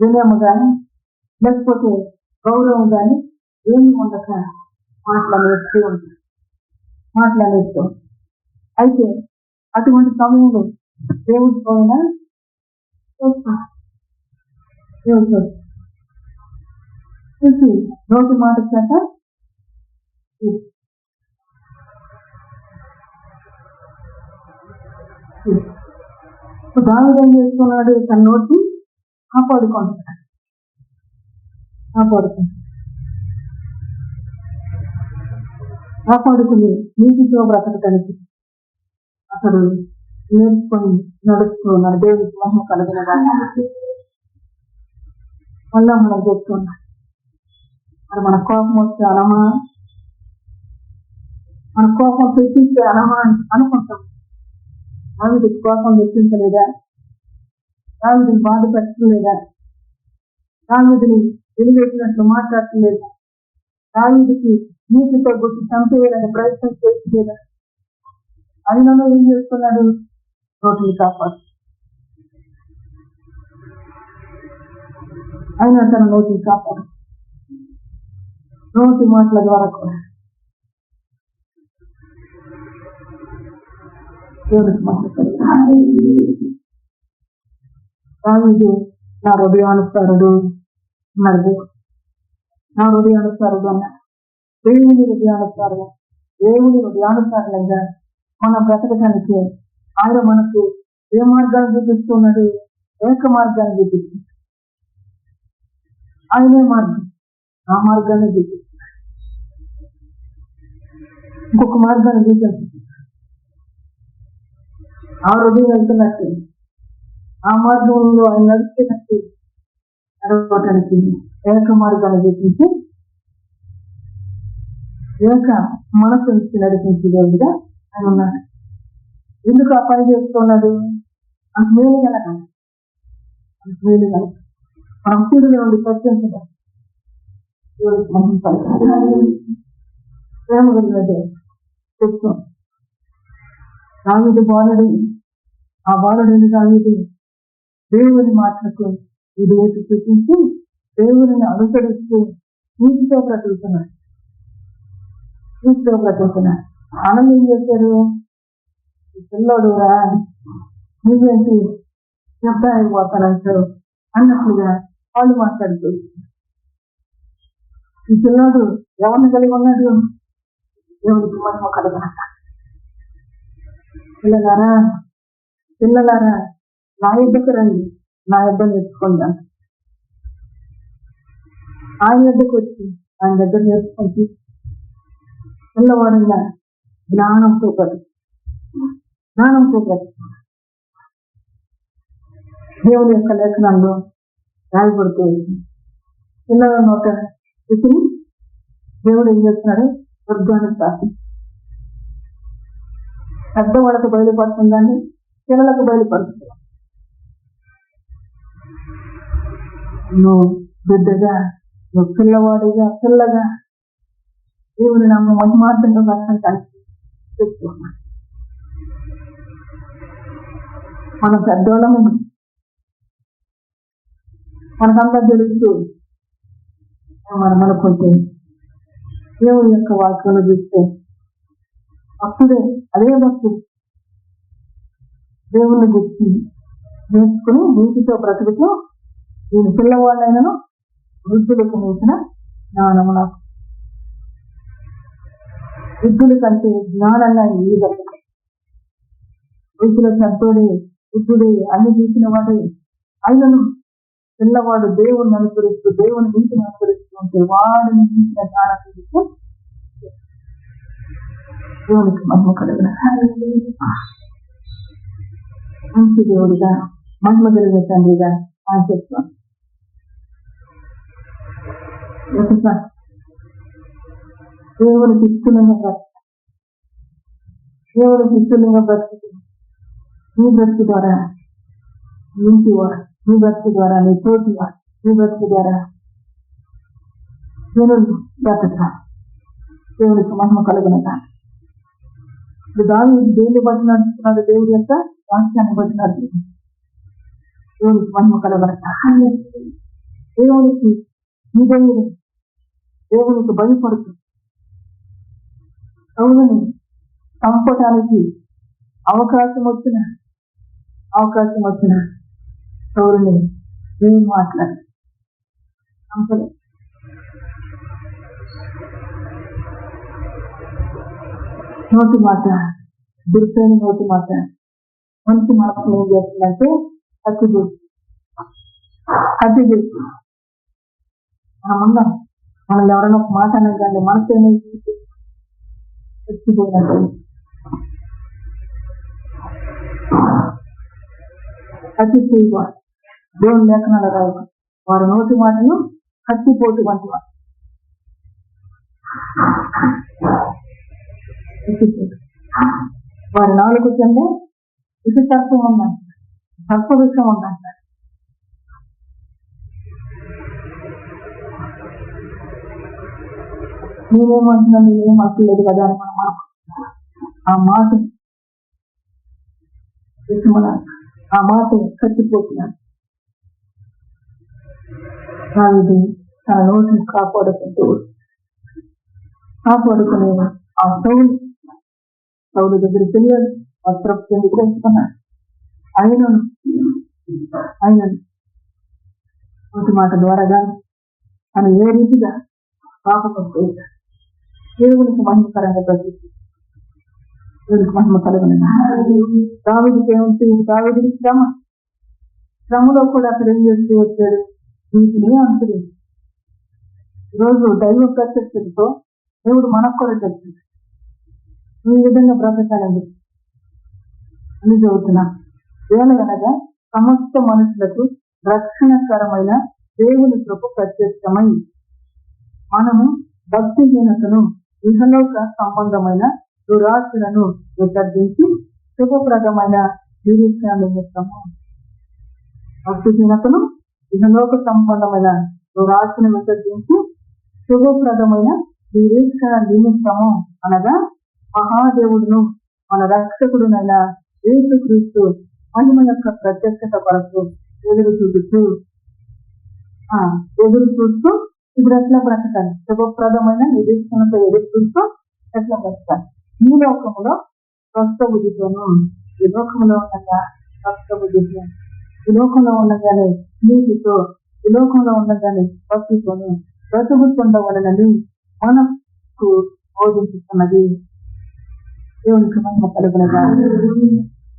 వినయము కానీ లేకపోతే గౌరవం కానీ ఏమి ఉండక మాట్లాడేస్తూ ఉంటారు, మాట్లాడేస్తూ. అయితే అటువంటి సమయంలో దేవుడి పోయినా చూసి నోటి మాట చేత దావిది ఏం చేస్తున్నాడు? తన నోటి కాపాడుకుంటున్నాడు. కాపాడుకుని నీటితో బ్రతకటానికి అతడు నేర్చుకొని నడుస్తూ ఉన్నాడు. దేవుడికి మహిమ కలిగిన దాన్ని మళ్ళా మనం చెప్తున్నాడు. మరి మన కోపం వస్తే అనమా, మన కోపం తెప్పిస్తే అనమా అనుకుంటాం. దావీదుకి కోపం తెప్పించలేదా? దావీదుని బాధ పెట్టలేదా? దావీదుని వెలివేసినట్లు మాట్లాడలేదా? దావీదుకి నీటితో గుర్తు చంపేయాలని ప్రయత్నం చేస్తలేదా? అయినను ఏం చేస్తున్నాడు? నోటిని కాపాడు. అయినా తన నోటిని కాపాడు. నోటి మాటల ద్వారా కూడా దేవుడికి దావీదు నా హృదయానుసారుడు అన్నాడు. నా హృదయానుసారుడు అన్నాడు. దేవుని హృదయానుసారుడు, దేవుని హృదయానుసారులంగా మన బ్రతకటానికి ఆయన మనకు ఏ మార్గాన్ని చూపిస్తున్నాడు? ఏక మార్గాన్ని చూపిస్తున్నాడు. ఆయనే మార్గం, ఆ మార్గాన్ని చూపిస్తున్నాడు. ఇంకొక మార్గాన్ని చూపిస్తున్నాడు. ఆ హృదయం వెళ్తున్నట్టు, ఆ మార్గంలో ఆయన నడిచినట్టు నడవటానికి ఏక మార్గాన్ని చూపించి ఏక మనసు నుంచి నడిపించే దేవుడిగా ఆయన ఉన్నాడు. ఎందుకు ఆ పని చేస్తున్నాడు? అంత మేలు కలగ, అంత మేలు కలగ మనం సూర్యుల నుండి ప్రత్యేకంగా దేవుడికి మహిమ ప్రేమ కలిగినదే చెప్తాం. దావీదు బాలుడు, ఆ బాలుడిని దావీదు దేవుని మాటలకు ఇది వేసి చూపించి దేవుని అనుసరిస్తూ నీటితో బ్రతుకుతున్నాడు. ఆనందం ఏం చేశారు? పిల్లోడు నువ్వేంటి శబ్ద అయిపోతానంటారు అన్నట్లుగా వాళ్ళు మాట్లాడుతూ, ఈ పిల్లోడు ఎవరిని కలిగి ఉన్నాడు? దేవుడికి మహిమ కలుగునంట. పిల్లలారా నా యుద్ధకు రండి, నా యుద్ధం నేర్చుకుందాం. ఆయన యుద్ధకు వచ్చి ఆయన దగ్గర నేర్చుకుంటూ పిల్లవాడిగా జ్ఞానంతో బ్రతుకు, దేవుని యొక్క లేఖనాల్లో రాయబడుతూ పిల్లల నోట స్థితిని దేవుడు ఏం చేస్తున్నాడు? వర్గాన్ని శాసి పెద్దవాళ్ళకు బయలుపడుతుందండి, పిల్లలకు బయలుపడుతుంది. నువ్వు బిడ్డగా, నువ్వు పిల్లవాడిగా, పిల్లగా దేవుని నామ మహిమార్థంగా బతకడానికి చెప్తున్నాను. మన పెద్దోళ్ళము మనకంతా తెలుస్తూ మనం అనుకుంటే దేవుని యొక్క వాక్యంలో చూస్తే అప్పుడే అదే భక్తుడు దేవుని గుర్తి నేర్చుకుని నీటితో బ్రతుకుతూ నేను పిల్లవాళ్ళైనను వృద్ధులకు నేర్చిన జ్ఞానము నాకు, వృద్ధుల కంటే జ్ఞానంగా ఈ బ్రతుకు, వృద్ధుల చదువుడే వృద్ధుడే అన్ని చూసిన వాడే అయినను పిల్లవాడు దేవుని అనుసరిస్తూ దేవుని నీతిని అనుసరిస్తూ ఉంటే వాడిని చూసిన జ్ఞానం చూస్తూ దేవునికి మహిమ కలిగిన మంచి దేవుడిగా, మహిమ కలిగిన తండ్రిగా ఆయన చెప్తాను. దేవునికి ఇష్టంగా బ్రతుకు, దేవునికి ఇష్టంగా బ్రతుకు. నీ బ్రతుకు ద్వారా ఇంటివాడు, నీ బ్రతుకు ద్వారా నీ తోటివాడు, నీ బ్రతుకు ద్వారా దేవుడు బ్రతుకు. దేవునికి మహిమ కలుగునగా. ఇప్పుడు దావీదు దేవుని బట్టి నడుస్తున్నాడు, దేవుడి యొక్క వాక్యాన్ని బట్టి నడుస్తున్నాడు. దేవునికి మహిమ కలుగునగా. దేవునికి నిజంగా దేవునికి భయపడుతుంది. సౌలుని చంపటానికి అవకాశం వచ్చిన సౌలుని ఏం మాట్లాడు చంపలే. నోటి మాట, దుర్పైన నోటి మాట మంచి మనసు ఏం చేస్తుందంటే హత్య చేసి మనం ఉన్నాం. మనల్ని ఎవరైనా ఒక మాట అనగానే మనసు ఏమైంది చచ్చిపోయినట్టు. హత్య చేయవారు దేవుని లేఖనాలు రావు, వారి నోటి మాటను కత్తిపోటు వంటి వారు. వారి నాలుగు కింద ఇసు సర్పం ఉందంట, సర్ప విషయం ఉందంట. నేనేమంటున్నా, నేనేం అసలేదు కదా అని మనం ఆ మాట కట్టిపోతున్నాను. దావీదు తన నోటిని కాపాడుకునే ఆ సౌలు దగ్గర తెలియదు, వస్త్రపు చెందుకు తెచ్చుకున్నాడు. ఆయనను నోటి మాట ద్వారా కానీ తను ఏ రీతిగా పాపం చేశాడు. దేవునికి మహిమకరంగా ప్రతిష్ఠి, దేవునికి మహిమ కలుగునగా. దావీదుకి ఏముంటుంది? దావీదుకి శ్రమలో కూడా అతడు ఏం చేస్తూ వచ్చాడు? వీటిని అనుసరించి ఈరోజు దైవ ప్రత్యక్షతతో దేవుడు మనకు కూడా చెప్తుంది ఈ విధంగా బ్రతకాలండి అని చెబుతున్నా. ఏమనగా సమస్త మనుషులకు రక్షణకరమైన దేవుని కృప ప్రత్యక్షమై మనము భక్తిహీనతను, ఇహలోక సంబంధమైన దురాశలను విసర్జించి శుభప్రదమైన నిరీక్షణ నిమిత్తము, భక్తిహీనతను, ఇహలోక సంబంధమైన దురాశను విసర్జించి శుభప్రదమైన నిరీక్షణ నిమిత్తము అనగా మహాదేవుడును మన రక్షకుడునైన యేసుక్రీస్తు మహిమ యొక్క ప్రత్యక్షత కొరకు ఎదురు చూస్తూ ఇప్పుడు ఎట్లా బ్రతకాలి? శుభప్రదమైన నిరీక్షణతో ఎదురు చూస్తూ ఎట్లా బ్రతకాలి? ఈ లోకంలో స్వస్థ బుద్ధితోనూ, ఈ లోకంలో ఉండగా స్వస్థ బుద్ధితో, ఈ లోకంలో ఉండగానే నీతితో, ఈ లోకంలో ఉండగానే భక్తితోనూ బ్రతుకుతుండవలనని మనకు బోధించుతున్నది. దేవునికి మహిమ కలుగునగా.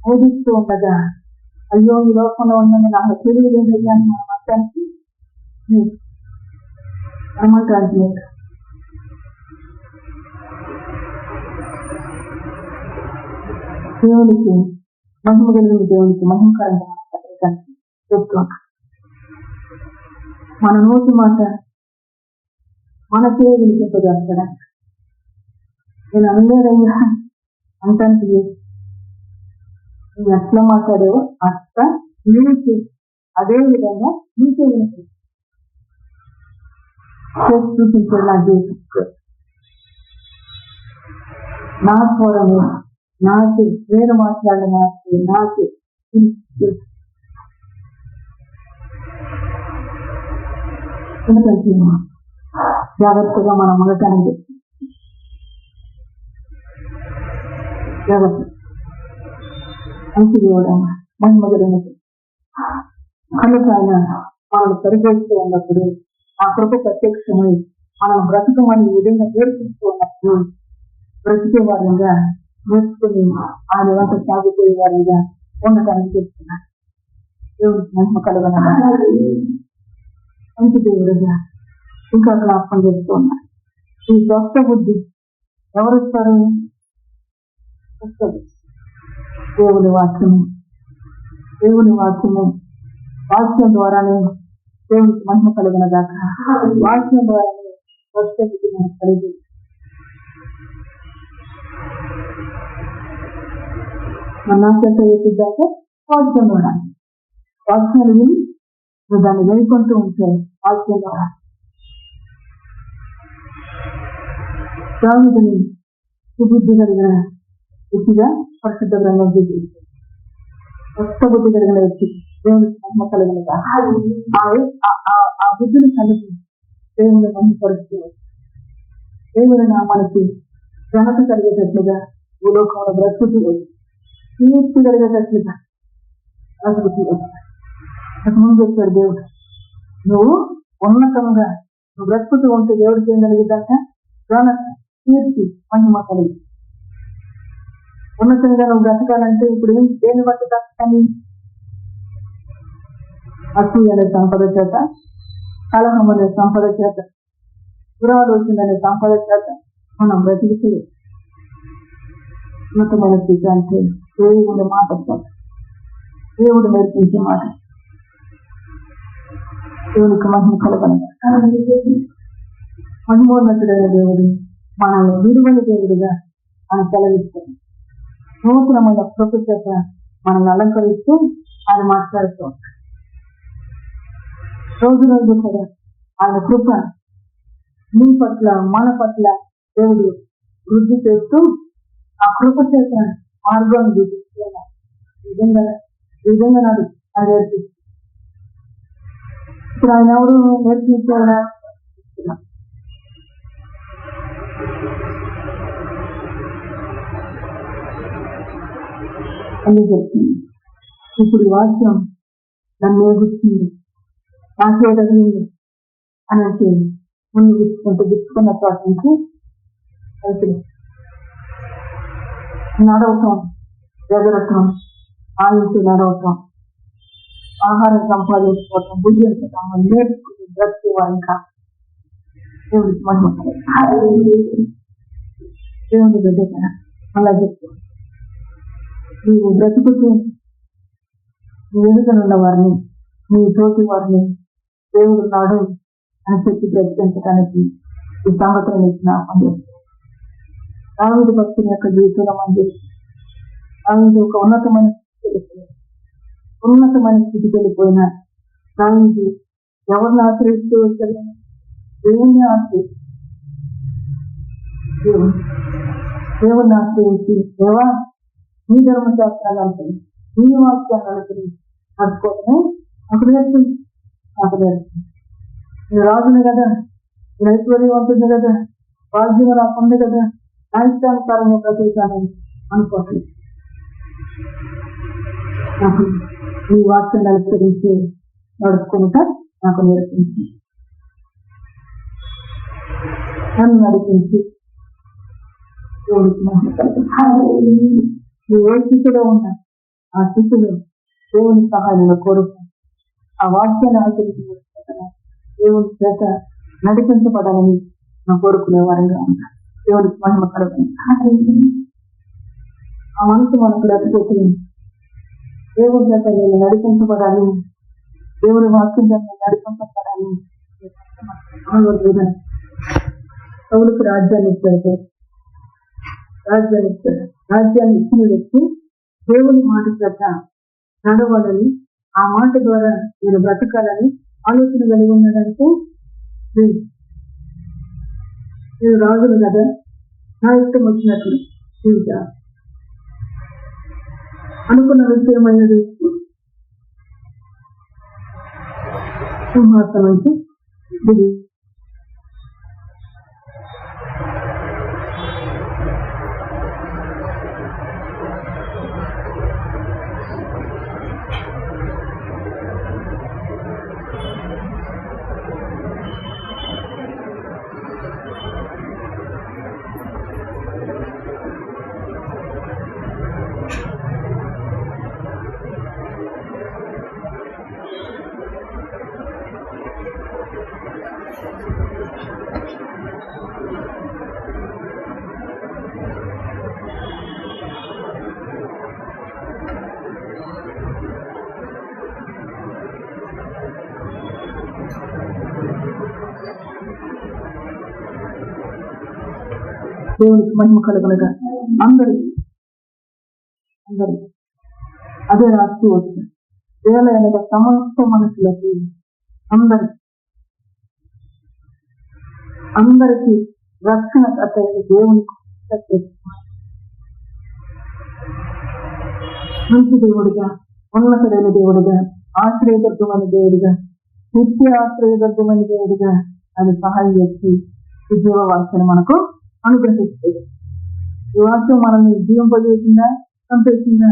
బోధిస్తూ ఉండగా అయ్యో ఈ లోకంలో ఉండగా నాకు తెలియలేదు అని మనం అర్థానికి ఏమంటారు? దేవునికి మహిమ కలిగిన దేవునికి మహిమకరంగా చెప్తున్నాం. మన నోటి మాట మనకే వినిపింపజేస్తాడా? నేను అనలేదయ్యా అంటానికి నువ్వు ఎట్లా మాట్లాడావో అట్లా నీకు అదే విధంగా నీకే వినిపించు చూపించే నా జీవితం నా స్వరము నాకు నేను మాట్లాడిన మాటలు నాకు జాగ్రత్తగా మనం ఉండటానికి జాగ్రత్త మంచి దేవుడు మహిమ కలిగినది కనుక ఆయన మనల్ని సరిచేస్తూ ఉన్నప్పుడు ఆ కృప ప్రత్యక్షమై మనం బ్రతకమని ఈ విధంగా నేర్పిస్తూ ఉన్నప్పుడు బ్రతికే వారిగా నేర్చుకుని ఆయన వంట సాగిపోయే వారిగా ఉండటానికి చేస్తున్నారు. దేవుడికి మహిమ కలగనగా మంచి దేవుడుగా ఇంకా జ్ఞాపకం చేస్తూ ఉన్నారు. ఈ స్వస్థ బుద్ధి ఎవరు ఇస్తారు? దేవుని వాక్యము, దేవుని వాక్యము, వాక్యం ద్వారానే దేవునికి మహిమ కలిగిన దాకా వాక్యం ద్వారానే స్వస్థ బుద్ధి మనకు కలిగి మన నాశంతో ఎత్తిద్దాక వాక్యం ద్వారా వాక్యాలు విని దాన్ని వెళ్ళుకుంటూ ఉంటాయి. వాక్యం ద్వారా దావిదిని సుబుద్ధి కలిగిన వ్యక్తిగా పరిశుద్ధ గ్రంథం చూపిస్తుంది. కొత్త బుద్ధి కలిగిన వ్యక్తి దేవునికి మహిమ కలిగినగా ఆ బుద్ధిని కలిగి దేవుని మహిమపరుస్తూ దేవుని నామానికి ఘనత కలిగేటట్లుగా ఈ లోకంలో బ్రతుకుతూ కీర్తి కలిగేటట్లుగా బ్రతుకుతూ ముందు చెప్పాడు దేవుడు, నువ్వు ఉన్నతంగా నువ్వు బ్రతుకుతూ ఉంటే దేవుడికి ఏం కలిగిద్దంట? ఘనత, కీర్తి, మహిమ కలిగి. ఉన్నతంగా నువ్వు బ్రతకాలంటే ఇప్పుడు ఏం దేని బట్టి బ్రతకాలి? అసూయ అనే సంపద చేత, కలహం అనే సంపద చేత, దురాలోచన అనే సంపద చేత మనం బ్రతికితే ఉన్నతమైన స్థితి అంటే దేవుడి మాట, దేవుడు నేర్పించే మాట. దేవునికి మహిమ కలగనగా మహిమోన్నతుడైన దేవుడు మనల్ని విలువైన దేవుడిగా ఆయన సెలవిస్తాడు. నూతనమైన కృప చేత మనల్ని అలంకరిస్తూ ఆయన మాట్లాడుతూ ఉంటాడు. రోజు రోజు కూడా ఆయన కృప నీ పట్ల మన పట్ల దేవుడు వృద్ధి చేస్తూ ఆ కృప చేత మార్గాన్ని చూపిస్తున్నాడు. విధంగా నాడు ఆయన నేర్పిస్తుంది. ఇప్పుడు ఆయన ఎవరు నేర్పించారా? అని చెప్తుంది. ఇప్పుడు వాక్యం నన్ను గుర్తుంది, నాకే తగిలింది అని అంటే ముందు గుర్తుకున్న చోట నుంచి నడవటం, ఎగరటం, ఆయుష్ నడవటం, ఆహారం సంపాదించుకోవటం, భుజించటం, నేర్చుకుని బ్రతికేవా ఇంకా దేవుడికి మహిమ. దేవుని బిడ్డగా అలా చెప్తాను, నీవు బ్రతుకుతూ నీ ఎదుటనున్న వారిని, నీ తోటి వారిని దేవుడు నాడు అని చెప్పి బ్రతికించడానికి ఈ సంవత్సరం జ్ఞాపకం చేస్తాను. దావీదు భక్తుని యొక్క జీవితంలో మనం చేస్తాం. దావీదు ఒక ఉన్నతమైన స్థితికి వెళ్ళిపోయినా దావీదు ఎవరిని ఆశ్రయిస్తూ వచ్చాడు? దేవుణ్ణి ఆశ్రయిస్తూ, దేవుణ్ణి ఆశ్రయించి, దేవా నీ ధర్మశాస్త్రాలు అంటే నీ వాక్యాలు అనుకుని నడుచుకోవటమే నాకు నేర్పింది. నేను రాజును కదా, నేను ఐశ్వర్యవంతుంది కదా, రాజ్యం రాకుంది కదా, నా ఇష్టానుసారంగా బ్రతుకుతానని అనుకోండి. నాకు ఈ వాక్యాన్ని అనుసరించి నడుచుకుంటా నాకు నేర్పించి, నన్ను నడిపించి నువ్వు ఏ స్థితిలో ఉన్నా ఆ స్థితిలో దేవుని సహాయం కోరుకు ఆ వాక్యాన్ని అనుసరించిన దేవుని చేత నడిపించబడాలని నా కోరుకునే వారంగా ఉంటాను. దేవుడికి మహిమ కలగని ఆ మనసు మనకు లేకపోతే దేవుని చేత నేను నడిపించబడాలి, దేవుని వాక్యం చేత నడిపించబడాలి. సౌలుకి రాజ్యాన్ని ఇచ్చాడు, రాజ్యాన్ని ఇచ్చిన వ్యక్తి దేవుని మాట చేత నడవాలని, ఆ మాట ద్వారా నేను బ్రతకాలని ఆలోచన కలిగి ఉన్నాడంటే నేను రాజును కదా, నా ఇష్టం వచ్చినట్లు జీవితా అనుకున్న విషయమైనది సింహాసనం నుంచి దిగి దేవునికి మహిమ కలగలగా అందరికి అదే రాత్రి వచ్చింది. వేల అనగా సమస్త మనుషులకి అందరికి రక్షణ దేవునికి మంచి దేవుడిగా, ఉన్నతుడైన దేవుడిగా, ఆశ్రయదుర్గమైన దేవుడిగా, నిత్య ఆశ్రయదుర్గమైన దేవుడిగా అది సహాయం చేసి ఉద్యోగ వాక్యాన్ని మనకు అనుగ్రహిస్తుంది. ఈ వాక్యం మనల్ని జీవింపజేసిందా, చంపేసిందా?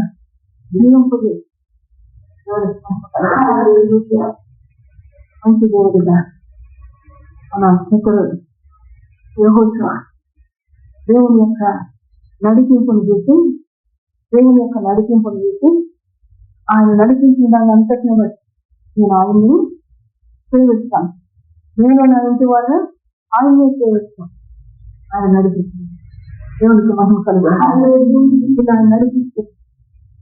జీవింపజేసి మంచి దేవుడిగా మన మిత్రుడు యెహోషువ దేవుని యొక్క నడిపింపును చూసి ఆయన నడిపించిన దాన్ని అంతటిని బట్టి నేను ఆయన్ని సేవిస్తాను, నేను నా ఇంటి వారు ఆయన్నే సేవిస్తాను. ఆయన నడిపిస్తుంది. దేవునికి మహిమ కలుగుతుంది. ఆయన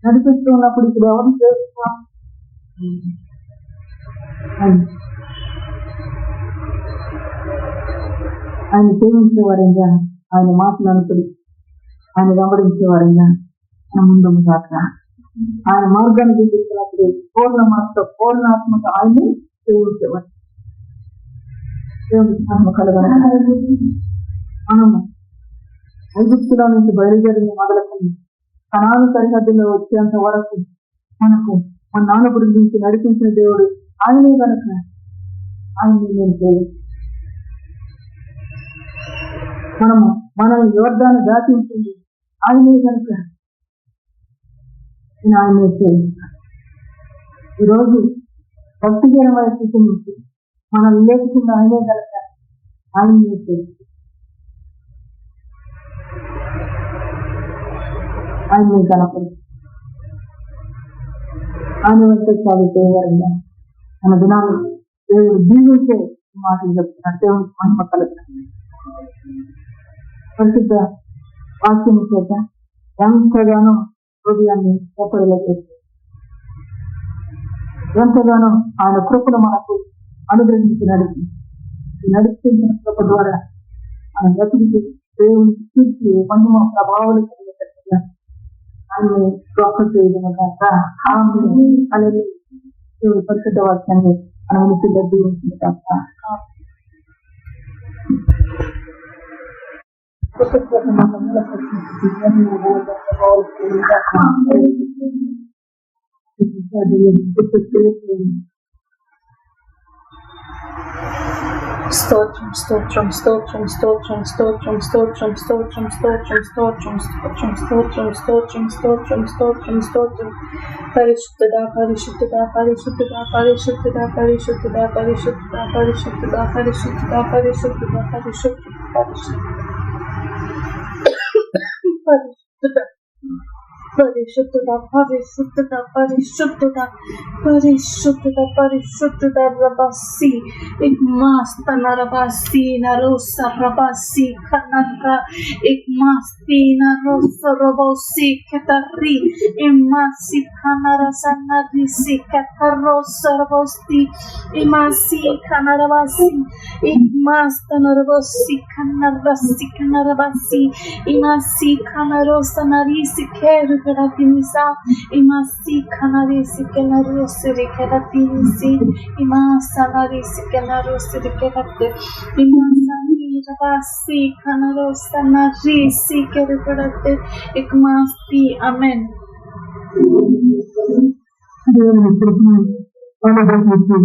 నడిపిస్తూ ఉన్నప్పుడు ఇప్పుడు ఎవరిని సేవిస్తాం? ఆయన సేవించేవారంగా, ఆయన మాటలు అనుకుని ఆయన వెంబడించేవారంగా మన ముందు కాక ఆయన మార్గాన్ని తీసుకున్నప్పుడు పూర్ణాత్మక ఆయన్ని సేవించేవారు. దేవునికి మహిమ కలుగుతుంది. మనము ఐగుప్తులో నుంచి బయలుదేరింది మొదలుకొని కనాను సరిహద్దులో వచ్చేంత వరకు మనకు మన నాన్న గురించి నడిపించిన దేవుడు ఆయనే కనుక ఆయన్ని నేను సేవిస్తాను. మనల్ని యోర్దాను దాటించింది ఆయనే కనుక నేను ఆయనే సేవిస్తాను. ఈరోజు భక్తిహీనమైన స్థితి నుంచి మనల్ని లేకుండా ఆయనే కనుక ఆయనే సేవిస్తాను. ఆయన్ని కనపడి ఆయన వెంటే సాగుతేవారంగా మన దినాలు దేవుడు జీవించే మాటలు చెప్తున్నారు. దేవునికి మహిమ కలుగుతుంది. పరిశుద్ధ వాక్యం చేత ఎంతగానో హృదయాన్ని ఏర్పడేలా చేస్తుంది. ఎంతగానో ఆయన కృపను మనకు అనుగ్రహించి నడిపించిన కృప ద్వారా ఆయన బ్రతికి దేవుని కీర్తి మహిమ ప్రభావాలు కలిగేటట్టుగా ఆయన గొప్ప చేయడం అనేది దేవుడి పరిశుద్ధ వాక్యాన్ని మన మనసులో దీవించింది తప్ప స్తోత్రం స్తోత్రం స్తోత్రం స్తోత్రం స్తోత్రం స్తోత్రం స్తోత్రం స్తోత్రం స్తోత్రం స్తోత్రం స్తోత్రం స్తోత్రం స్తోత్రం స్తోత్రం పరిశుద్ధుడా పరిశుద్ధుడా పరిశుద్ధుడా పరిశుద్ధుడా పరిశుద్ధుడా పరిశుద్ధుడా పరిశుద్ధుడా పరిశుద్ధుడా పరిశుద్ధుడా పరిశుద్ధుడా పరిశుద్ధుడా పరిశుద్ధుడా పరిశుద్ధుడా పరిశుద్ధుడా రబసి ఇగ్మాస్తన రబసి నరోస రబసి Kannada ఇగ్మాస్తి నరోస రబసి కతరి ఇమాసి Kannada సనరిసి కతరోస రబసి ఇమాసి కనరబసి ఇగ్మాస్తన రబసి కనరబసి కనరబసి ఇమాసి కనరోస నరిసి care kerikada tinisa imasi kanari sikenaru sirikada tinisi imasana risikenaru sirikada imasani rabasi kanaru sanari sikerikada ikmasti. Amen. దేవుని కృపను అనుభవించి